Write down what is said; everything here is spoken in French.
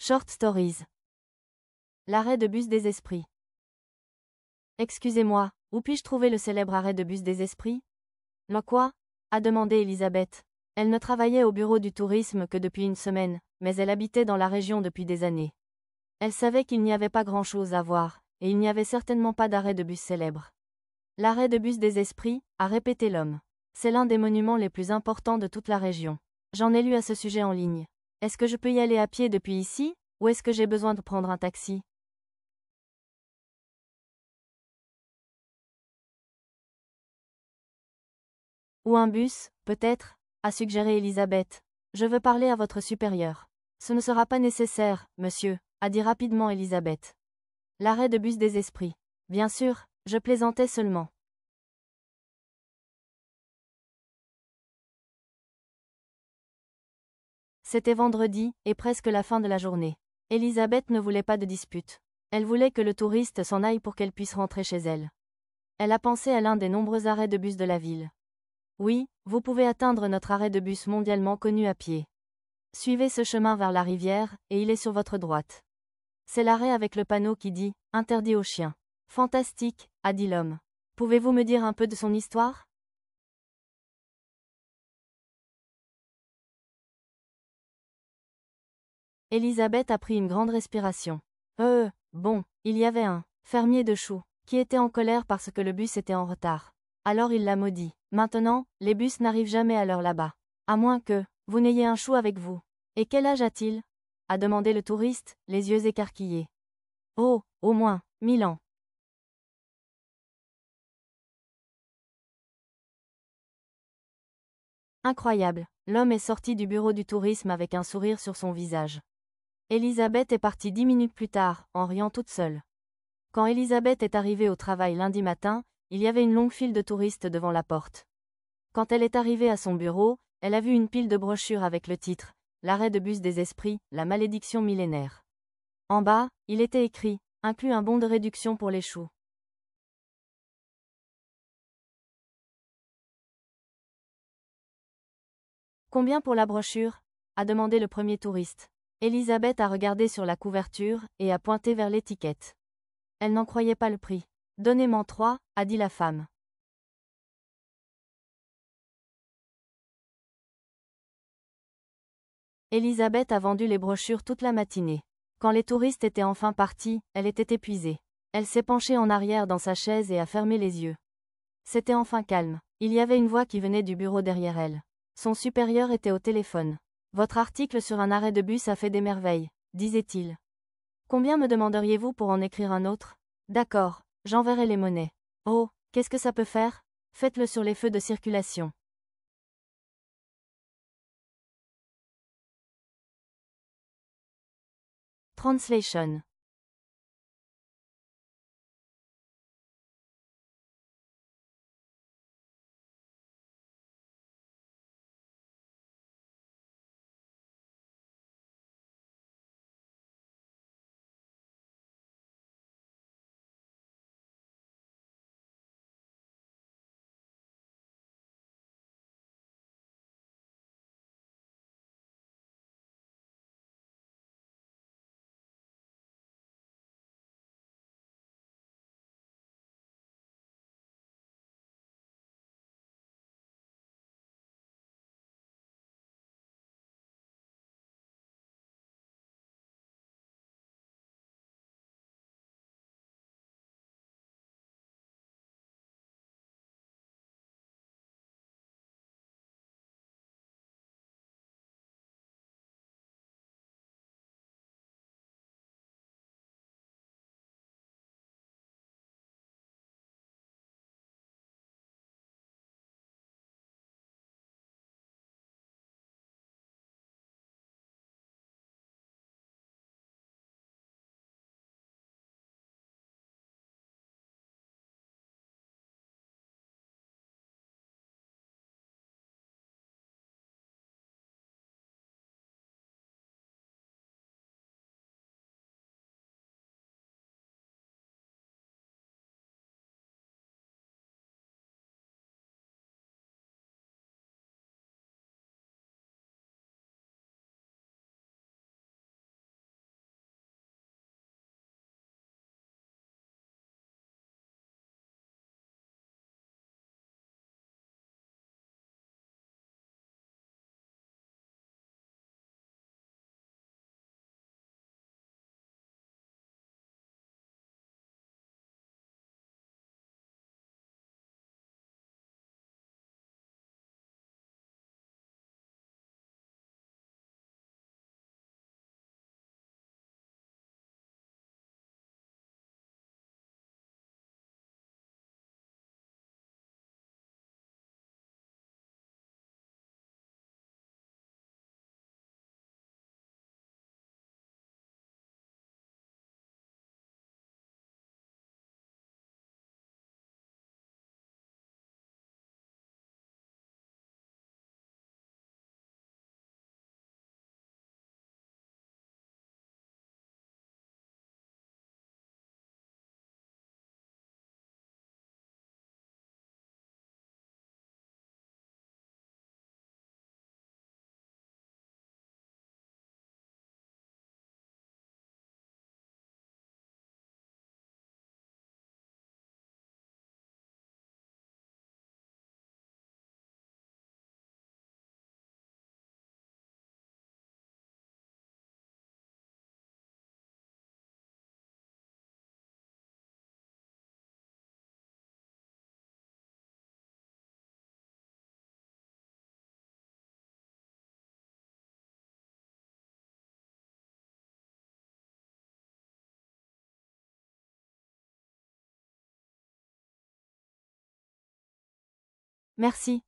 Short Stories. L'arrêt de bus des esprits. Excusez-moi, où puis-je trouver le célèbre arrêt de bus des esprits? Le quoi? A demandé Elisabeth. Elle ne travaillait au bureau du tourisme que depuis une semaine, mais elle habitait dans la région depuis des années. Elle savait qu'il n'y avait pas grand-chose à voir, et il n'y avait certainement pas d'arrêt de bus célèbre. L'arrêt de bus des esprits, a répété l'homme. C'est l'un des monuments les plus importants de toute la région. J'en ai lu à ce sujet en ligne. Est-ce que je peux y aller à pied depuis ici, ou est-ce que j'ai besoin de prendre un taxi? Ou un bus, peut-être, a suggéré Elisabeth. Je veux parler à votre supérieur. Ce ne sera pas nécessaire, monsieur, a dit rapidement Elisabeth. L'arrêt de bus des esprits. Bien sûr, je plaisantais seulement. C'était vendredi, et presque la fin de la journée. Elisabeth ne voulait pas de dispute. Elle voulait que le touriste s'en aille pour qu'elle puisse rentrer chez elle. Elle a pensé à l'un des nombreux arrêts de bus de la ville. Oui, vous pouvez atteindre notre arrêt de bus mondialement connu à pied. Suivez ce chemin vers la rivière, et il est sur votre droite. C'est l'arrêt avec le panneau qui dit « Interdit aux chiens ». Fantastique, a dit l'homme. Pouvez-vous me dire un peu de son histoire? Elisabeth a pris une grande respiration. Bon, il y avait un fermier de choux qui était en colère parce que le bus était en retard. Alors il l'a maudit. Maintenant, les bus n'arrivent jamais à l'heure là-bas. À moins que vous n'ayez un chou avec vous. Et quel âge a-t-il? A demandé le touriste, les yeux écarquillés. Oh, au moins, 1000 ans. Incroyable. L'homme est sorti du bureau du tourisme avec un sourire sur son visage. Elisabeth est partie 10 minutes plus tard, en riant toute seule. Quand Elisabeth est arrivée au travail lundi matin, il y avait une longue file de touristes devant la porte. Quand elle est arrivée à son bureau, elle a vu une pile de brochures avec le titre « L'arrêt de bus des esprits, la malédiction millénaire ». En bas, il était écrit « Inclut un bon de réduction pour les choux ». Combien pour la brochure? A demandé le premier touriste. Elisabeth a regardé sur la couverture et a pointé vers l'étiquette. Elle n'en croyait pas le prix. Donnez-m'en 3, a dit la femme. Elisabeth a vendu les brochures toute la matinée. Quand les touristes étaient enfin partis, elle était épuisée. Elle s'est penchée en arrière dans sa chaise et a fermé les yeux. C'était enfin calme. Il y avait une voix qui venait du bureau derrière elle. Son supérieur était au téléphone. Votre article sur un arrêt de bus a fait des merveilles, disait-il. Combien me demanderiez-vous pour en écrire un autre? D'accord, j'enverrai les monnaies. Oh, qu'est-ce que ça peut faire? Faites-le sur les feux de circulation. Translation. Merci.